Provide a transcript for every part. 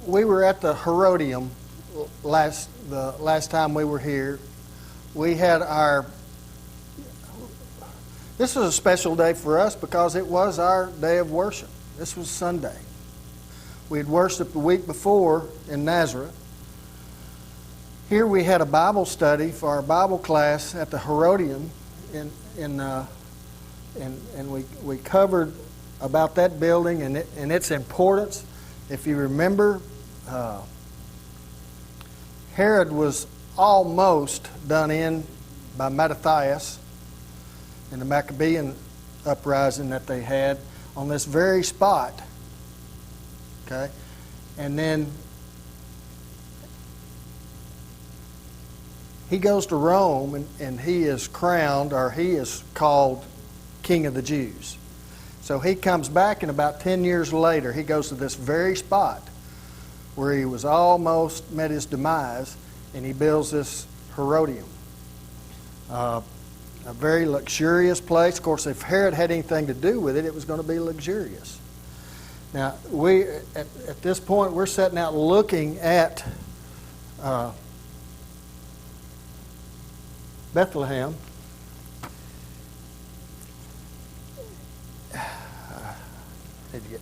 we were at the Herodium the last time we were here. We had this was a special day for us because it was our day of worship. This was Sunday. We had worshiped the week before in Nazareth. Here we had a Bible study for our Bible class at the Herodium, and we covered about that building and its importance. If you remember, Herod was almost done in by Mattathias in the Maccabean uprising that they had on this very spot. Okay? And then he goes to Rome and he is crowned, or he is called King of the Jews. So he comes back, and about 10 years later he goes to this very spot where he was almost met his demise, and he builds this Herodium. A very luxurious place. Of course, if Herod had anything to do with it, it was going to be luxurious. Now, at this point, we're setting out looking at Bethlehem. Need to get.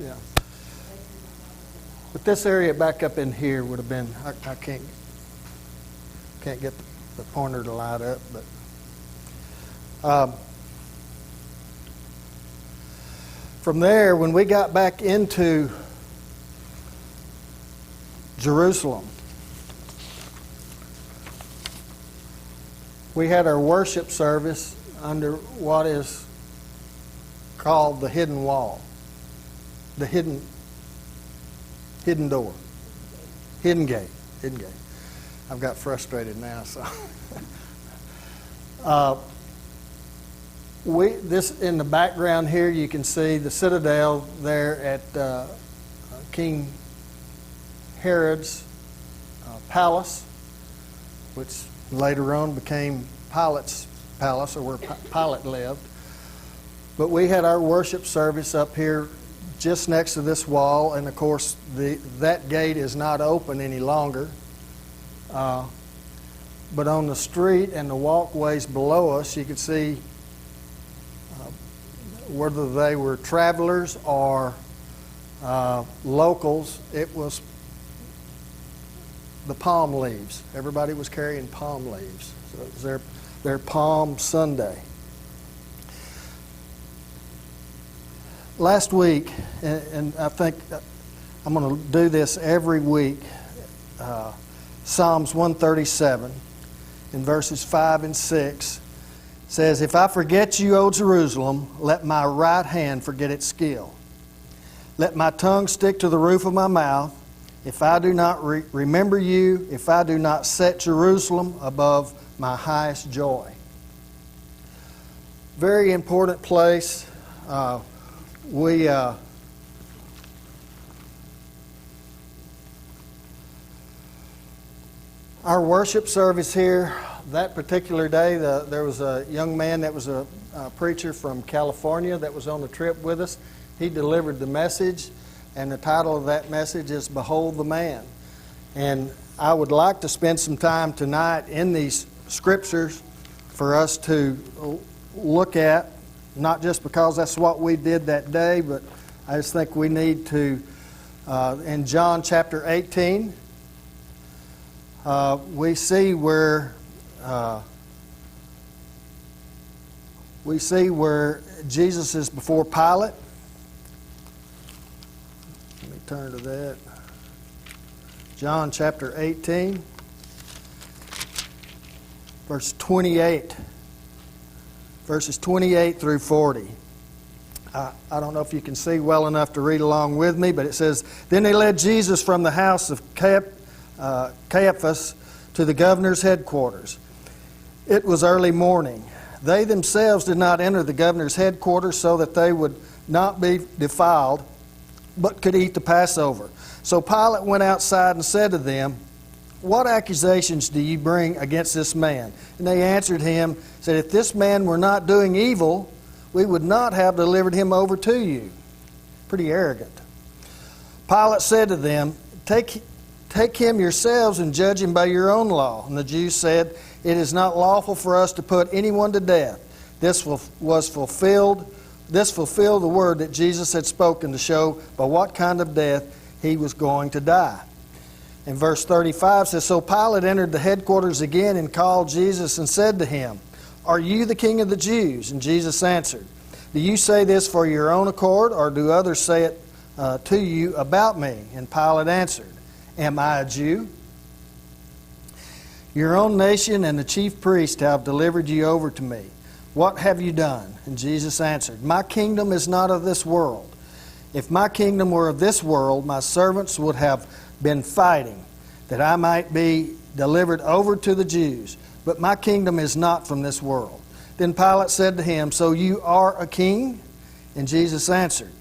Yeah. But this area back up in here would have been, I can't get the pointer to light up, but from there, when we got back into Jerusalem, we had our worship service under what is called the hidden wall. The hidden door. Hidden gate. I've got frustrated now, so. This in the background here, you can see the citadel there at King Herod's palace, which later on became Pilate's palace, or where Pilate lived. But we had our worship service up here just next to this wall, and of course that gate is not open any longer. But on the street and the walkways below us, you could see whether they were travelers or locals, it was the palm leaves. Everybody was carrying palm leaves. So it was their Palm Sunday. Last week, and I think I'm going to do this every week, Psalms 137 in verses 5 and 6 says, "If I forget you, O Jerusalem, let my right hand forget its skill. Let my tongue stick to the roof of my mouth. If I do not remember you, if I do not set Jerusalem above my highest joy." Very important place. Our worship service here, that particular day, there was a young man that was a preacher from California that was on the trip with us. He delivered the message, and the title of that message is "Behold the Man." And I would like to spend some time tonight in these scriptures for us to look at, not just because that's what we did that day, but I just think we need to, in John chapter 18, we see where Jesus is before Pilate. Let me turn to that. John chapter 18, verse 28. Verses 28 through 40. I don't know if you can see well enough to read along with me, but it says, Then they led Jesus from the house of Caiaphas to the governor's headquarters. It was early morning. They themselves did not enter the governor's headquarters so that they would not be defiled, but could eat the Passover. So Pilate went outside and said to them, What accusations do you bring against this man? And they answered him, said, If this man were not doing evil, we would not have delivered him over to you. Pretty arrogant. Pilate said to them, Take him yourselves and judge him by your own law. And the Jews said, It is not lawful for us to put anyone to death. This fulfilled the word that Jesus had spoken to show by what kind of death he was going to die. And verse 35 says, So Pilate entered the headquarters again and called Jesus and said to him, Are you the king of the Jews? And Jesus answered, Do you say this for your own accord, or do others say it to you about me? And Pilate answered, Am I a Jew? Your own nation and the chief priest have delivered you over to me. What have you done? And Jesus answered, My kingdom is not of this world. If my kingdom were of this world, my servants would have been fighting, that I might be delivered over to the Jews. But my kingdom is not from this world. Then Pilate said to him, So you are a king? And Jesus answered,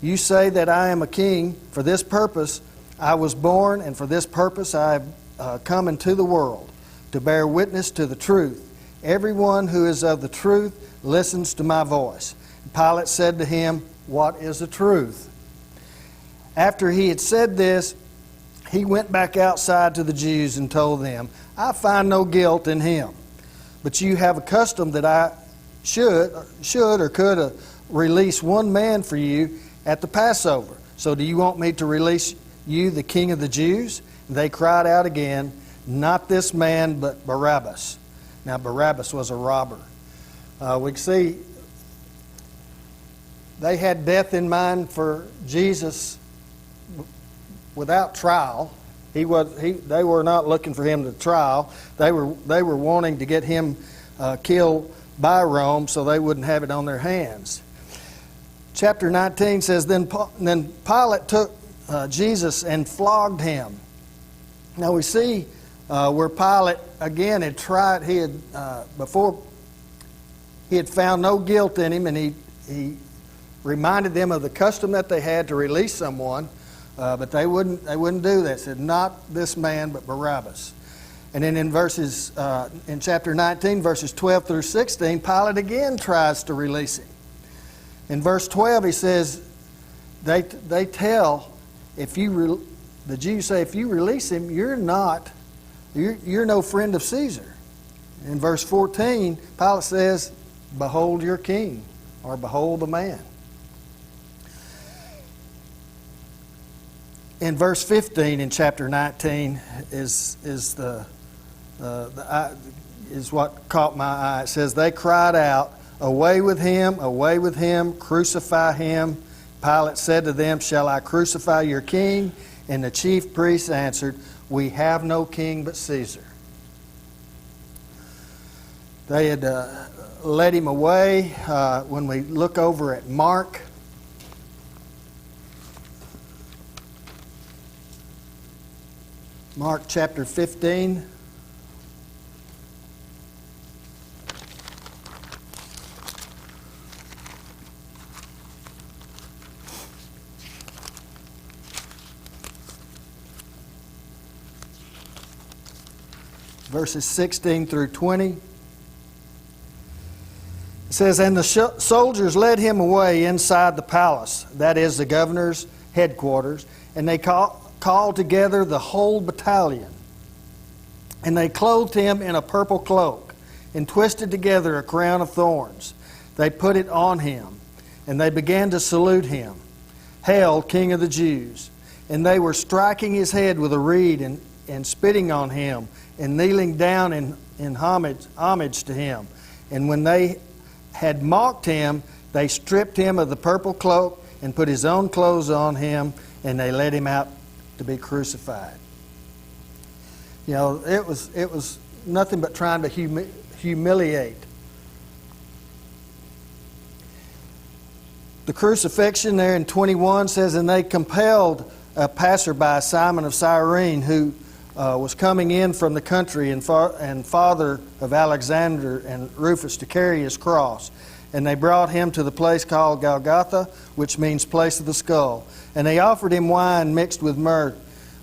You say that I am a king. For this purpose I was born, and for this purpose I have come into the world, to bear witness to the truth. Everyone who is of the truth listens to my voice. And Pilate said to him, What is the truth? After he had said this, he went back outside to the Jews and told them, I find no guilt in him. But you have a custom that I should or could release one man for you at the Passover. So do you want me to release you, the king of the Jews? And they cried out again, Not this man, but Barabbas. Now Barabbas was a robber. We can see they had death in mind for Jesus without trial. They were not looking for him to trial. They were wanting to get him killed by Rome so they wouldn't have it on their hands. Chapter 19 says, Then Pilate took Jesus and flogged him. Now we see where Pilate again had tried. Before he had found no guilt in him, and he reminded them of the custom that they had to release someone. But they wouldn't do that. Said, Not this man, but Barabbas. And then in chapter 19, verses 12 through 16, Pilate again tries to release him. In verse 12, he says, the Jews say, if you release him, you're no friend of Caesar. In verse 14, Pilate says, Behold your king, or behold the man. In verse 15 in chapter 19 is what caught my eye. It says, They cried out, away with him, crucify him. Pilate said to them, Shall I crucify your king? And the chief priests answered, We have no king but Caesar. They had led him away. When we look over at Mark chapter 15. Verses 16 through 20. It says, And the soldiers led him away inside the palace, that is the governor's headquarters, and they called together the whole battalion. And they clothed him in a purple cloak and twisted together a crown of thorns. They put it on him, and they began to salute him, Hail, King of the Jews! And they were striking his head with a reed and spitting on him and kneeling down in homage to him. And when they had mocked him, they stripped him of the purple cloak and put his own clothes on him, and they led him out to be crucified. You know, it was nothing but trying to humiliate. The crucifixion there in 21 says, "And they compelled a passerby, Simon of Cyrene, who was coming in from the country and father of Alexander and Rufus, to carry his cross. And they brought him to the place called Golgotha, which means place of the skull. And they offered him wine mixed with myrrh,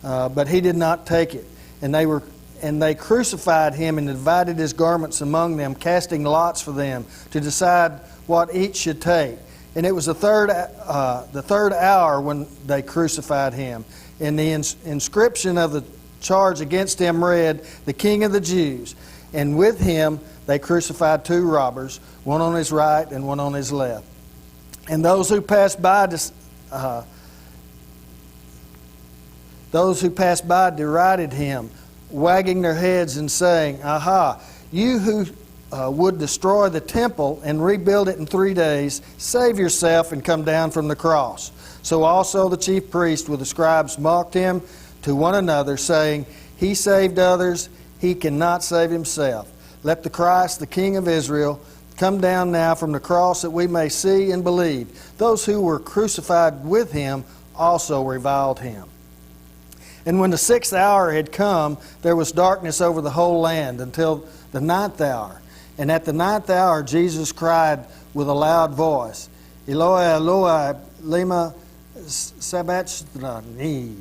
but he did not take it. And they crucified him and divided his garments among them, casting lots for them to decide what each should take. And it was the third hour when they crucified him. And the inscription of the charge against him read, 'The King of the Jews.' And with him they crucified two robbers, one on his right and one on his left. And those who passed by derided him, wagging their heads and saying, 'Aha, you who would destroy the temple and rebuild it in 3 days, save yourself and come down from the cross.' So also the chief priests with the scribes mocked him to one another, saying, 'He saved others, he cannot save himself. Let the Christ, the King of Israel, come down now from the cross that we may see and believe.' Those who were crucified with him also reviled him. And when the 6th hour had come, there was darkness over the whole land until the 9th hour. And at the 9th hour Jesus cried with a loud voice, 'Eloi, Eloi, lema sabachthani,'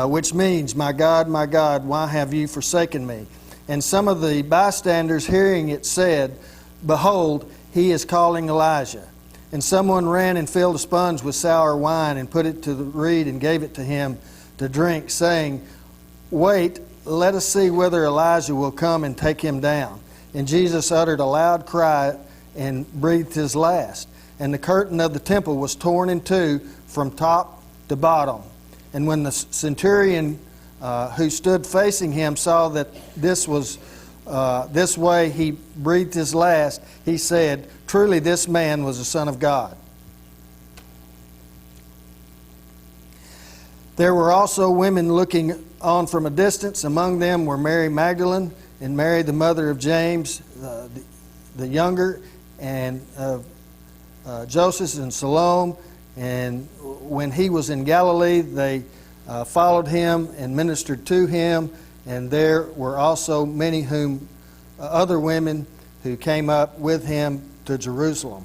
which means, my God, why have you forsaken me?' And some of the bystanders hearing it said, 'Behold, he is calling Elijah.' And someone ran and filled a sponge with sour wine and put it to the reed and gave it to him to drink, saying, 'Wait, let us see whether Elijah will come and take him down.' And Jesus uttered a loud cry and breathed his last. And the curtain of the temple was torn in two from top to bottom. And when the centurion who stood facing him saw that this way he breathed his last, he said, 'Truly this man was the Son of God.' There were also women looking on from a distance. Among them were Mary Magdalene and Mary, the mother of James the younger, and Joseph and Salome. And when he was in Galilee, they followed him and ministered to him. And there were also many other women who came up with him to Jerusalem.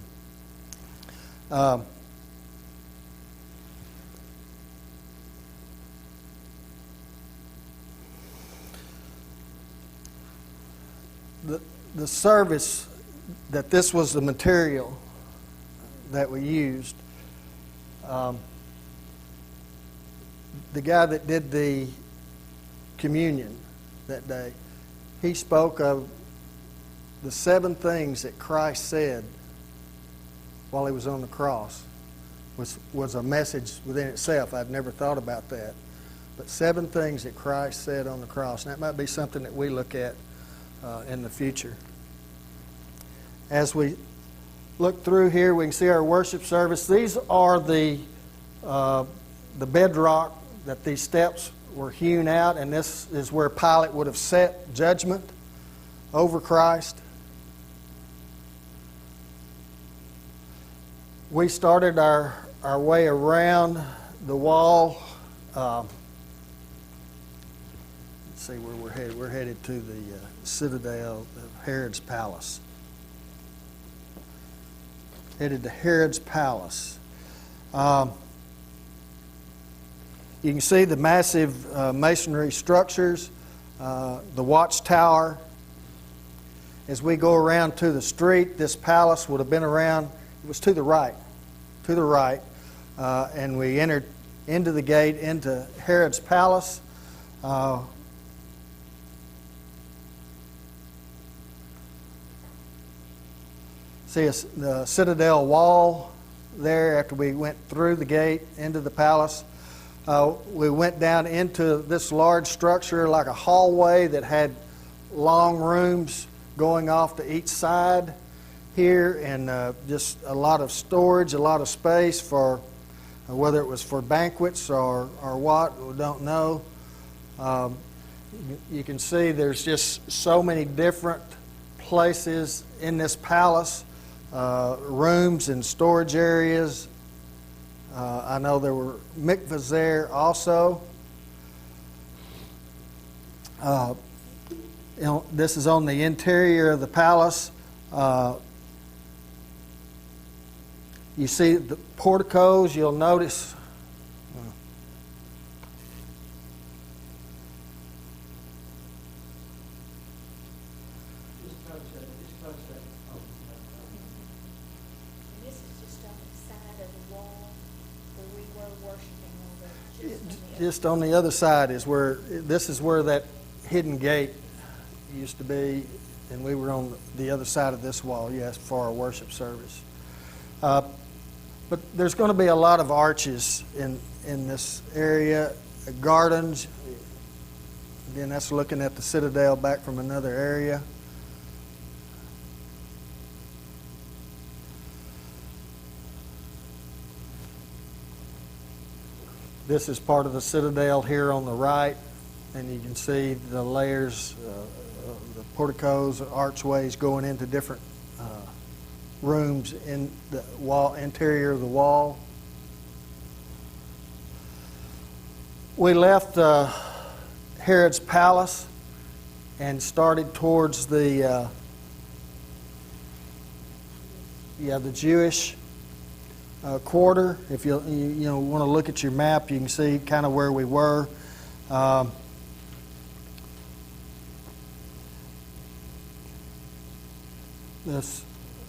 The service, that this was the material that we used. The guy that did the communion that day, he spoke of the 7 things that Christ said while he was on the cross. Was a message within itself. I'd never thought about that. But 7 things that Christ said on the cross. And that might be something that we look at in the future. As we look through here, we can see our worship service. These are the bedrock that these steps were hewn out, and this is where Pilate would have set judgment over Christ. We started our way around the wall. Let's see where we're headed. We're headed to the citadel of Herod's palace. Headed to Herod's palace. You can see the massive masonry structures, the watchtower. As we go around to the street, this palace would have been around, it was to the right, and we entered into the gate into Herod's palace. See the citadel wall there after we went through the gate into the palace. We went down into this large structure like a hallway that had long rooms going off to each side here, and just a lot of storage, a lot of space for whether it was for banquets or what, we don't know. You can see there's just so many different places in this palace, rooms and storage areas, I know there were mikvahs there also. This is on the interior of the palace. You see the porticos, you'll notice. This is just on the side of the wall where we were worshiping over. Just on the other side is this is where that hidden gate used to be, and we were on the other side of this wall, yes, for our worship service. But there's going to be a lot of arches in this area, gardens. Again, that's looking at the citadel back from another area. This is part of the citadel here on the right, and you can see the layers, the porticos, archways going into different rooms in the wall, interior of the wall. We left Herod's palace and started towards the Jewish quarter. If you want to look at your map, you can see kind of where we were. This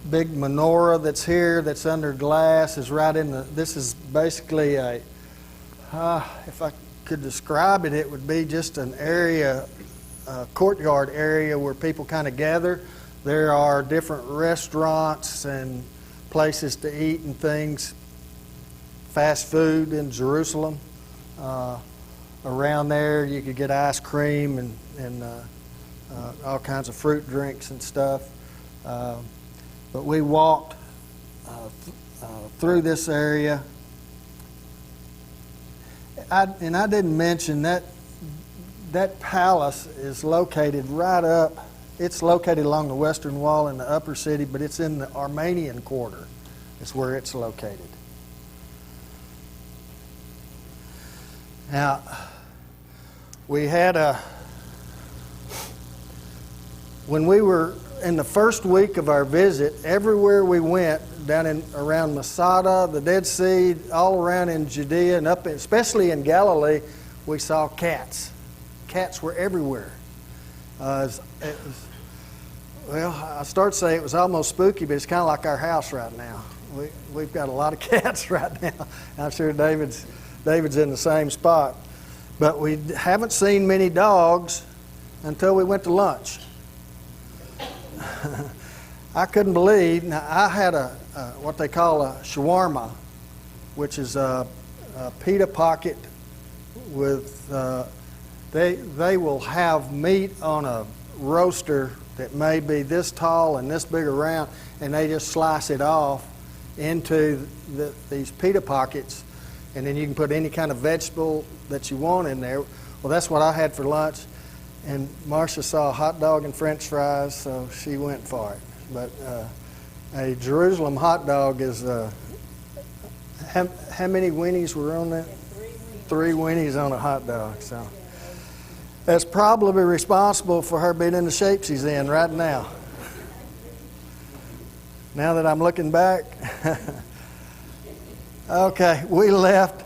big menorah that's here, that's under glass, is right in the. This is basically a. If I could describe it, it would be just an area, a courtyard area where people kind of gather. There are different restaurants and places to eat and things, fast food in Jerusalem. Around there, you could get ice cream and all kinds of fruit drinks and stuff. But we walked through this area. I didn't mention that palace is located right up. It's located along the western wall in the upper city, but it's in the Armenian quarter. It's where it's located. Now, we had when we were in the first week of our visit, everywhere we went, down around Masada, the Dead Sea, all around in Judea, and especially in Galilee, we saw cats. Cats were everywhere. I start to say it was almost spooky, but it's kind of like our house right now. We've got a lot of cats right now. I'm sure David's in the same spot. But we haven't seen many dogs until we went to lunch. I couldn't believe. Now, I had what they call a shawarma, which is a pita pocket with. They will have meat on a roaster that may be this tall and this big around, and they just slice it off into these pita pockets, and then you can put any kind of vegetable that you want in there. Well, that's what I had for lunch. And Marcia saw a hot dog and French fries, so she went for it. But a Jerusalem hot dog is how many weenies were on that? 3 weenies on a hot dog. So that's probably responsible for her being in the shape she's in right now. Now that I'm looking back, okay, we left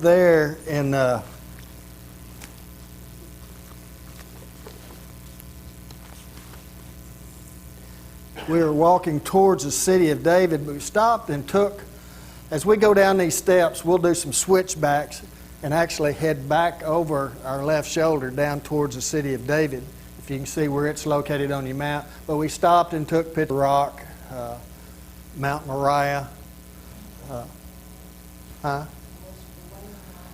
there in. We were walking towards the city of David, but we stopped and took, as we go down these steps, we'll do some switchbacks and actually head back over our left shoulder down towards the city of David, if you can see where it's located on your map. But we stopped and took Pit Rock, Mount Moriah.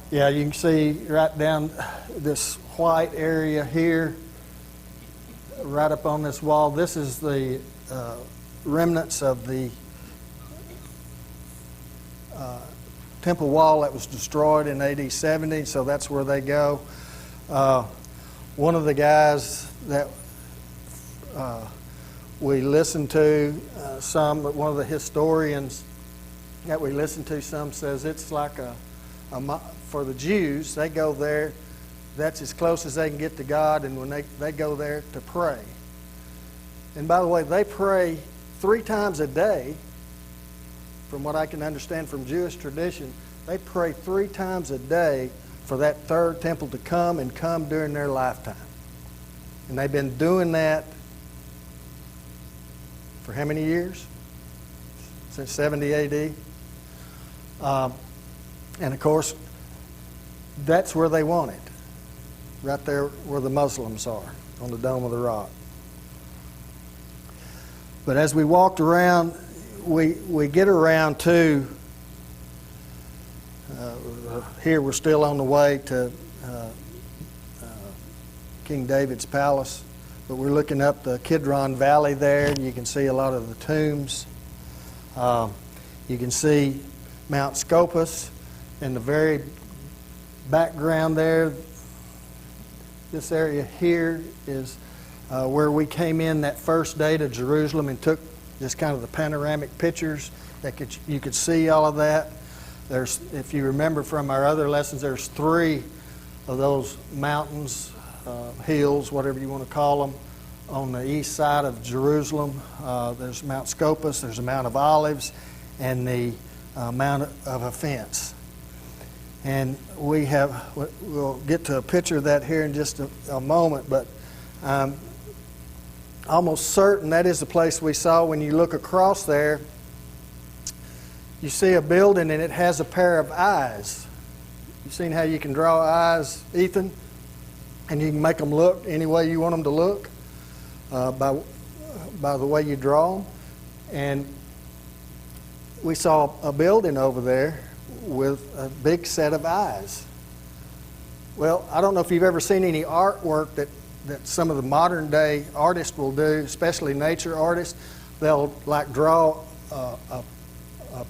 Yeah, you can see right down this white area here, right up on this wall. This is the remnants of the temple wall that was destroyed in AD 70, so that's where they go. One of the guys that we listened to, one of the historians that we listen to, some says it's like for the Jews, they go there, that's as close as they can get to God, and when they go there to pray. And by the way, they pray 3 times a day. From what I can understand from Jewish tradition, they pray 3 times a day for that third temple to come and come during their lifetime. And they've been doing that for how many years? Since 70 A.D. And of course, that's where they want it. Right there where the Muslims are, on the Dome of the Rock. But as we walked around, we get around to, here we're still on the way to King David's palace, but we're looking up the Kidron Valley there, and you can see a lot of the tombs. You can see Mount Scopus in the very background there. This area here is where we came in that first day to Jerusalem and took just kind of the panoramic pictures that you could see all of that. There's, if you remember from our other lessons, there's 3 of those mountains, hills, whatever you want to call them, on the east side of Jerusalem. There's Mount Scopus, there's the Mount of Olives, and the Mount of Offense. And we'll get to a picture of that here in just a moment, but I'm almost certain that is the place we saw. When you look across there, you see a building and it has a pair of eyes. You've seen how you can draw eyes, Ethan? And you can make them look any way you want them to look by the way you draw them. And we saw a building over there with a big set of eyes. Well, I don't know if you've ever seen any artwork that some of the modern day artists will do, especially nature artists. They'll like draw a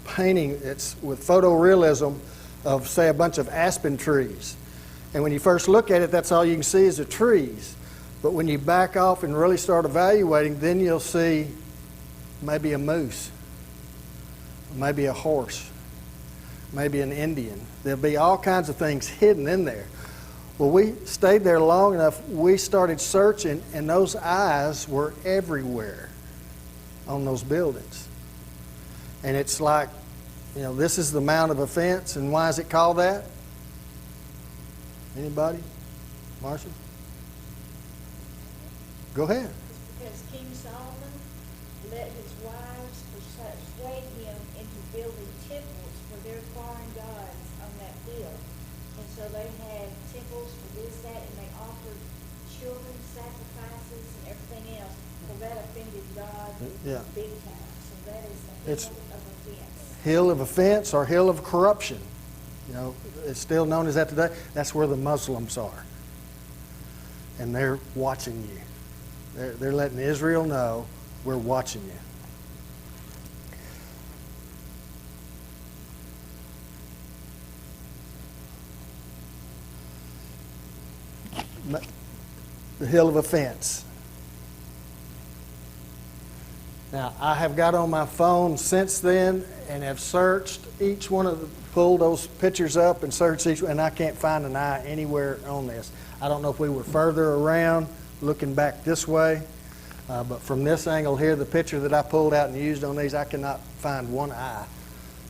painting that's with photorealism of, say, a bunch of aspen trees. And when you first look at it, that's all you can see is the trees. But when you back off and really start evaluating, then you'll see maybe a moose, maybe a horse, maybe an Indian. There'll be all kinds of things hidden in there. Well, we stayed there long enough, we started searching, and those eyes were everywhere on those buildings. And it's like, you know, this is the Mount of Offense, and why is it called that? Anybody? Marcia? Go ahead. It's because King Solomon let his wives persuade him into building temples for their foreign gods on that hill. And so they had temples for this, that, and they offered children sacrifices and everything else. So that offended God big time. So that is the hill of offense. Hill of offense or hill of corruption. You know, it's still known as that today. That's where the Muslims are. And they're watching you. They're letting Israel know we're watching you. The hill of offense. Now, I have got on my phone since then and have searched each one of pulled those pictures up and searched each one, and I can't find an eye anywhere on this. I don't know if we were further around, looking back this way, but from this angle here, the picture that I pulled out and used on these, I cannot find one eye,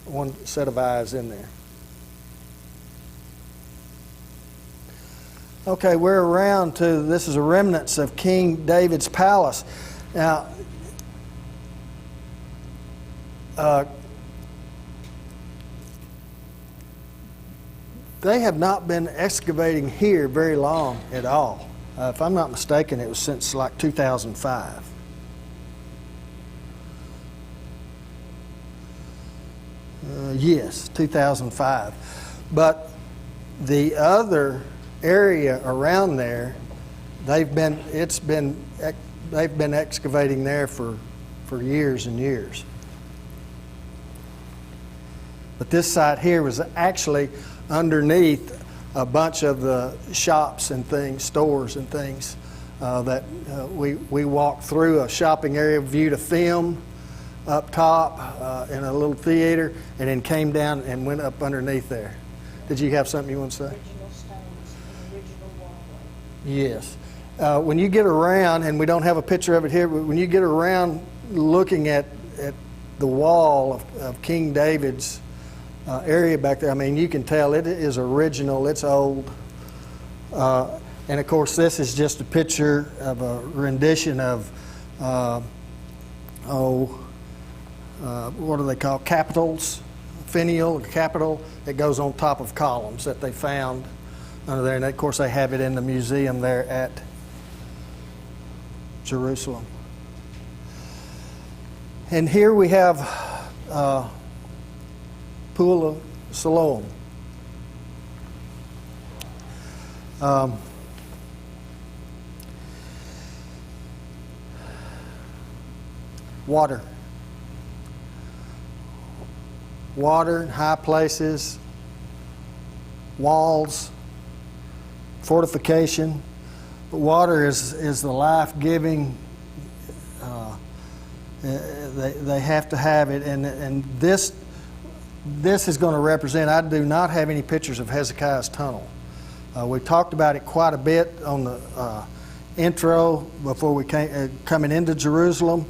one set of eyes in there. Okay, we're around to, this is a remnants of King David's palace. Now, they have not been excavating here very long at all. If I'm not mistaken, it was since like 2005. Yes, 2005. But the other area around there, they've been excavating there for years and years. But this site here was actually underneath a bunch of the shops and things, stores and things that we walked through, a shopping area, viewed a film up top in a little theater, and then came down and went up underneath there. Did you have something you want to say? Original stones and original walkway. Yes. When you get around, and we don't have a picture of it here, but when you get around looking at the wall of King David's area back there, I mean, you can tell it is original, it's old. And of course, this is just a picture of a rendition of, what do they call, capitals, finial, capital, that goes on top of columns that they found under there. And of course, they have it in the museum there at Jerusalem. And here we have Pool of Siloam. Water. Water in high places, walls, fortification. But water is the life-giving. They have to have it, and this is going to represent. I do not have any pictures of Hezekiah's tunnel. We talked about it quite a bit on the intro before we came coming into Jerusalem.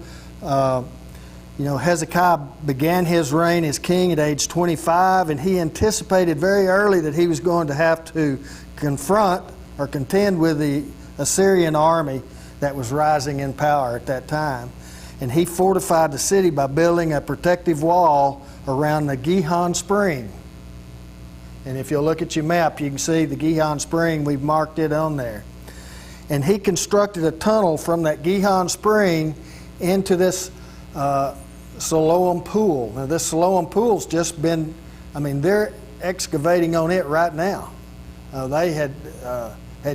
Hezekiah began his reign as king at age 25, and he anticipated very early that he was going to have to confront or contend with the Assyrian army that was rising in power at that time. And he fortified the city by building a protective wall around the Gihon Spring. And if you'll look at your map, you can see the Gihon Spring, we've marked it on there. And he constructed a tunnel from that Gihon Spring into this Siloam Pool. Now this Siloam Pool's just been, they're excavating on it right now. They had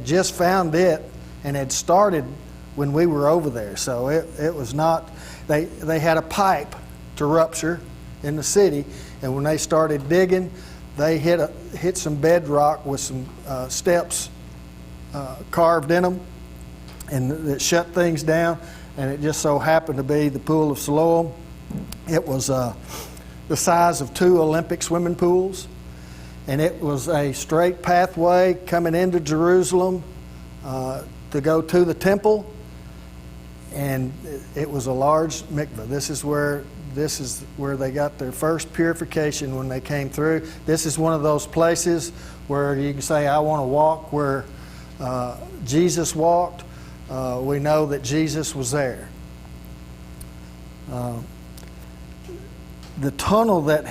just found it and had started when we were over there. So it was not, they had a pipe to rupture in the city, and when they started digging, they hit some bedrock with some steps carved in them, and it shut things down, and it just so happened to be the Pool of Siloam. It was the size of 2 Olympic swimming pools, and it was a straight pathway coming into Jerusalem to go to the temple, and it was a large mikveh. This is where they got their first purification when they came through. This is one of those places where you can say, I want to walk where Jesus walked. We know that Jesus was there. The tunnel that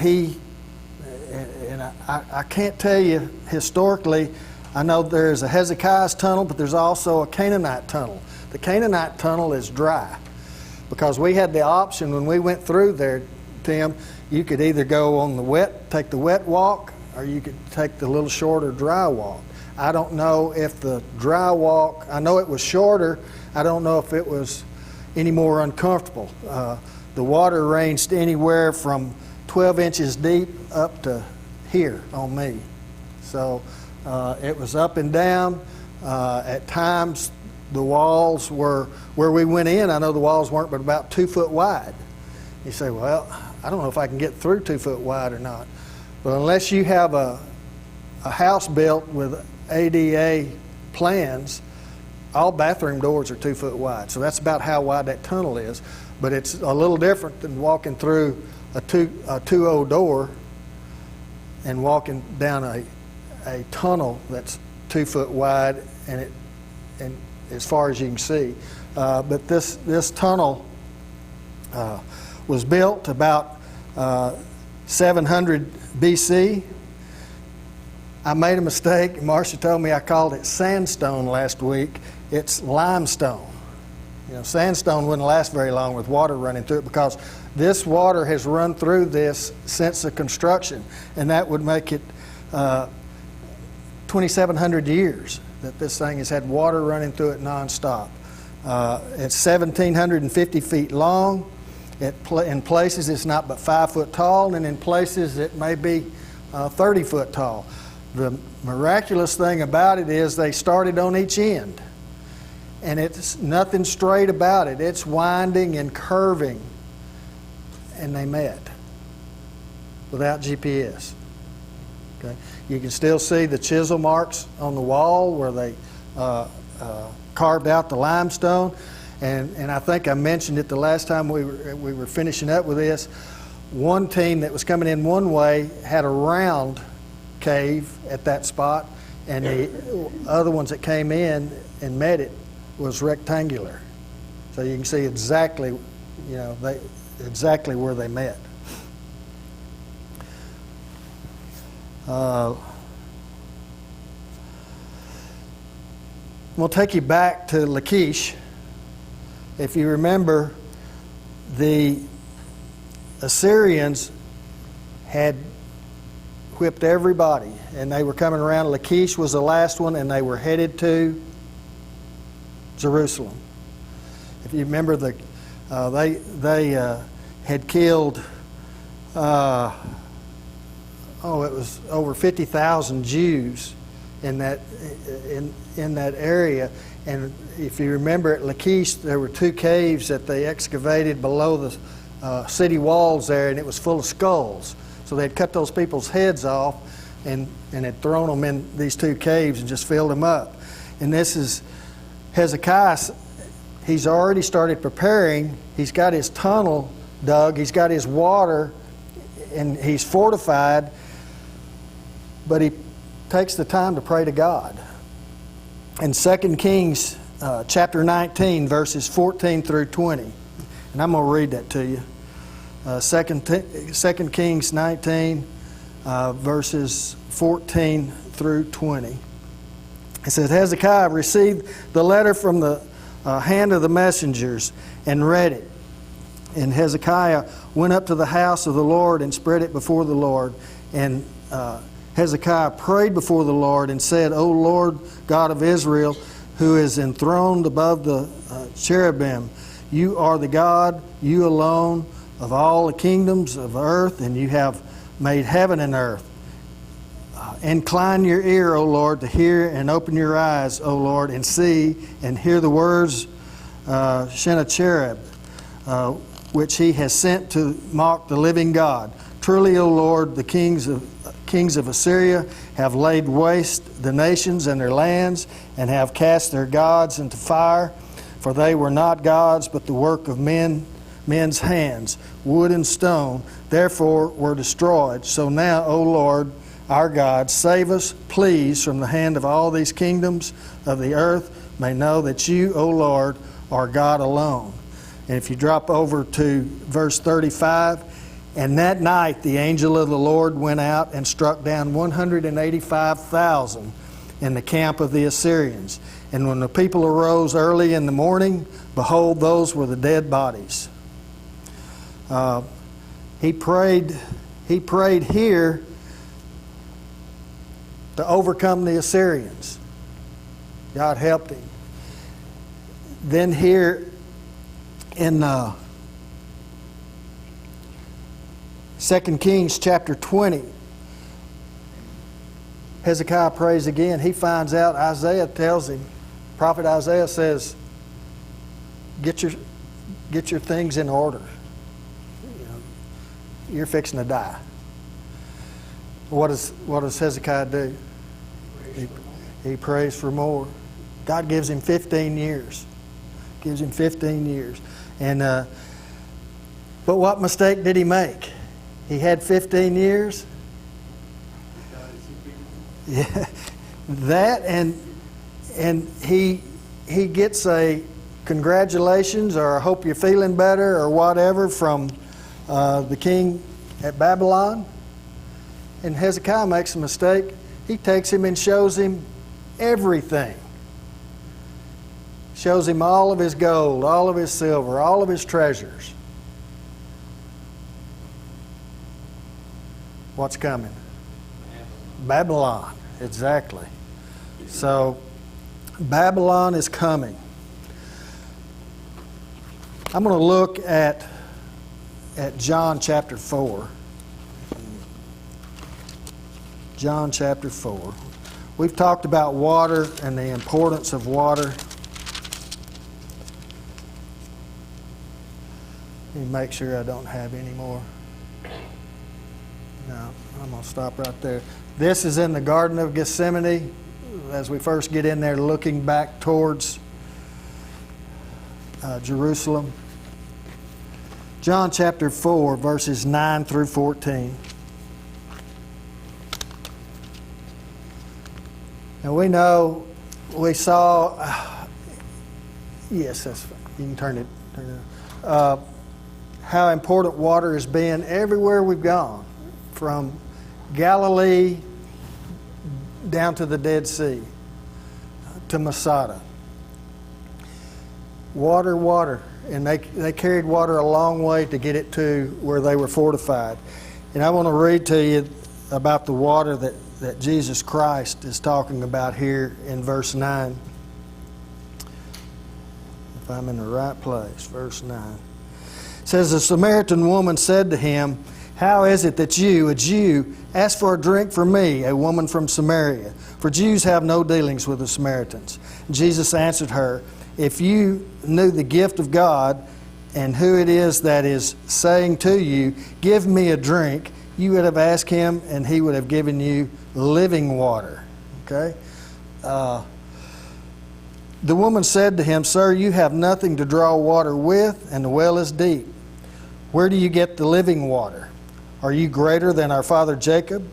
I can't tell you historically, I know there's a Hezekiah's tunnel, but there's also a Canaanite tunnel. The Canaanite tunnel is dry because we had the option when we went through there, Tim, you could either go on take the wet walk, or you could take the little shorter dry walk. I don't know if the dry walk, I know it was shorter, I don't know if it was any more uncomfortable. The water ranged anywhere from 12 inches deep up to here on me. So it was up and down. At times the walls were, where we went in, I know the walls weren't but about 2 foot wide. You say, well, I don't know if I can get through 2 foot wide or not. But unless you have a house built with ADA plans, all bathroom doors are 2 foot wide. So that's about how wide that tunnel is. But it's a little different than walking through a 2.0 door and walking down a tunnel that's 2 foot wide and as far as you can see. But this tunnel was built about 700 BC. I made a mistake. Marcia told me I called it sandstone last week. It's limestone. Sandstone wouldn't last very long with water running through it because this water has run through this since the construction, and that would make it 2,700 years that this thing has had water running through it nonstop. It's 1,750 feet long. In places it's not but 5 foot tall, and in places it may be 30 foot tall. The miraculous thing about it is they started on each end, and it's nothing straight about it. It's winding and curving and they met without GPS. Okay? You can still see the chisel marks on the wall where they carved out the limestone. And I think I mentioned it the last time we were finishing up with this. One team that was coming in one way had a round cave at that spot, and the other ones that came in and met it was rectangular. So you can see exactly, exactly where they met. We'll take you back to Lachish. If you remember, the Assyrians had whipped everybody, and they were coming around. Lachish was the last one, and they were headed to Jerusalem. If you remember, they had killed, it was over 50,000 Jews in that area. And if you remember, at Lachish, there were 2 caves that they excavated below the city walls there, and it was full of skulls. So they'd cut those people's heads off and had thrown them in these 2 caves and just filled them up. And this is Hezekiah. He's already started preparing. He's got his tunnel dug. He's got his water, and he's fortified. But he takes the time to pray to God. In 2 Kings chapter 19, verses 14 through 20. And I'm going to read that to you. 2 Kings 19, verses 14 through 20. It says, Hezekiah received the letter from the hand of the messengers and read it. And Hezekiah went up to the house of the Lord and spread it before the Lord. And Hezekiah prayed before the Lord and said, O Lord God of Israel, who is enthroned above the cherubim, you are the God, you alone, of all the kingdoms of earth, and you have made heaven and earth. Incline your ear, O Lord, to hear, and open your eyes, O Lord, and see and hear the words Sennacherib, which he has sent to mock the living God. Truly, O Lord, the kings of Assyria have laid waste the nations and their lands, and have cast their gods into fire. For they were not gods, but the work of men's hands, wood and stone, therefore were destroyed. So now, O Lord, our God, save us, please, from the hand of all these kingdoms of the earth, may know that you, O Lord, are God alone. And if you drop over to verse 35, and that night the angel of the Lord went out and struck down 185,000 in the camp of the Assyrians. And when the people arose early in the morning, behold, those were the dead bodies. He prayed here to overcome the Assyrians. God helped him. Then here in 2 Kings chapter 20, Hezekiah prays again. He finds out, Isaiah tells him, Prophet Isaiah says, get your things in order. You're fixing to die. What does Hezekiah do? He prays for more. God gives him 15 years. Gives him 15 years. And but what mistake did he make? He had 15 years. Yeah, that and he gets a congratulations or I hope you're feeling better or whatever from the king at Babylon. And Hezekiah makes a mistake. He takes him and shows him everything. Shows him all of his gold, all of his silver, all of his treasures. What's coming? Babylon, exactly. So, Babylon is coming. I'm going to look at John chapter 4. John chapter 4. We've talked about water and the importance of water. me make sure I don't have any more. No, I'm going to stop right there. This is in the Garden of Gethsemane as we first get in there looking back towards Jerusalem. John chapter 4, verses 9 through 14. And we saw, yes, that's fine. You can turn it how important water has been everywhere we've gone, from Galilee down to the Dead Sea, to Masada. Water. And they carried water a long way to get it to where they were fortified. And I want to read to you about the water that Jesus Christ is talking about here in verse 9. If I'm in the right place, verse 9. It says, the Samaritan woman said to him, how is it that you, a Jew, ask for a drink from me, a woman from Samaria? For Jews have no dealings with the Samaritans. Jesus answered her, if you knew the gift of God and who it is that is saying to you, give me a drink, you would have asked him and he would have given you living water. Okay? The woman said to him, sir, you have nothing to draw water with, and the well is deep. Where do you get the living water? Are you greater than our father Jacob?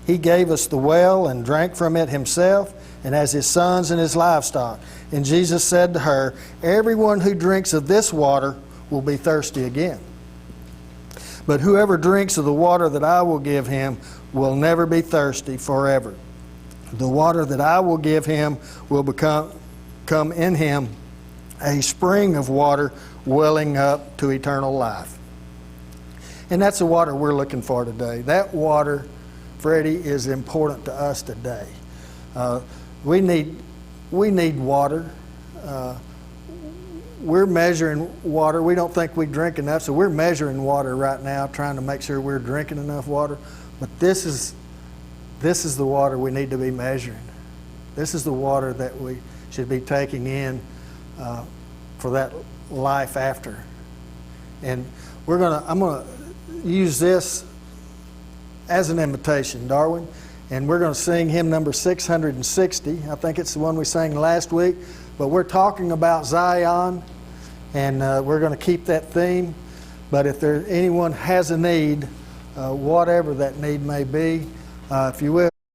He gave us the well and drank from it himself, and as his sons and his livestock. And Jesus said to her, everyone who drinks of this water will be thirsty again. But whoever drinks of the water that I will give him will never be thirsty forever. The water that I will give him will come in him a spring of water welling up to eternal life. And that's the water we're looking for today. That water, Freddie, is important to us today. We need water. We're measuring water. We don't think we drink enough, so we're measuring water right now, trying to make sure we're drinking enough water. But this is the water we need to be measuring. This is the water that we should be taking in for that life after. And I'm gonna use this as an invitation, Darwin. And we're going to sing hymn number 660. I think it's the one we sang last week. But we're talking about Zion, and we're going to keep that theme. But if anyone has a need, whatever that need may be, if you will,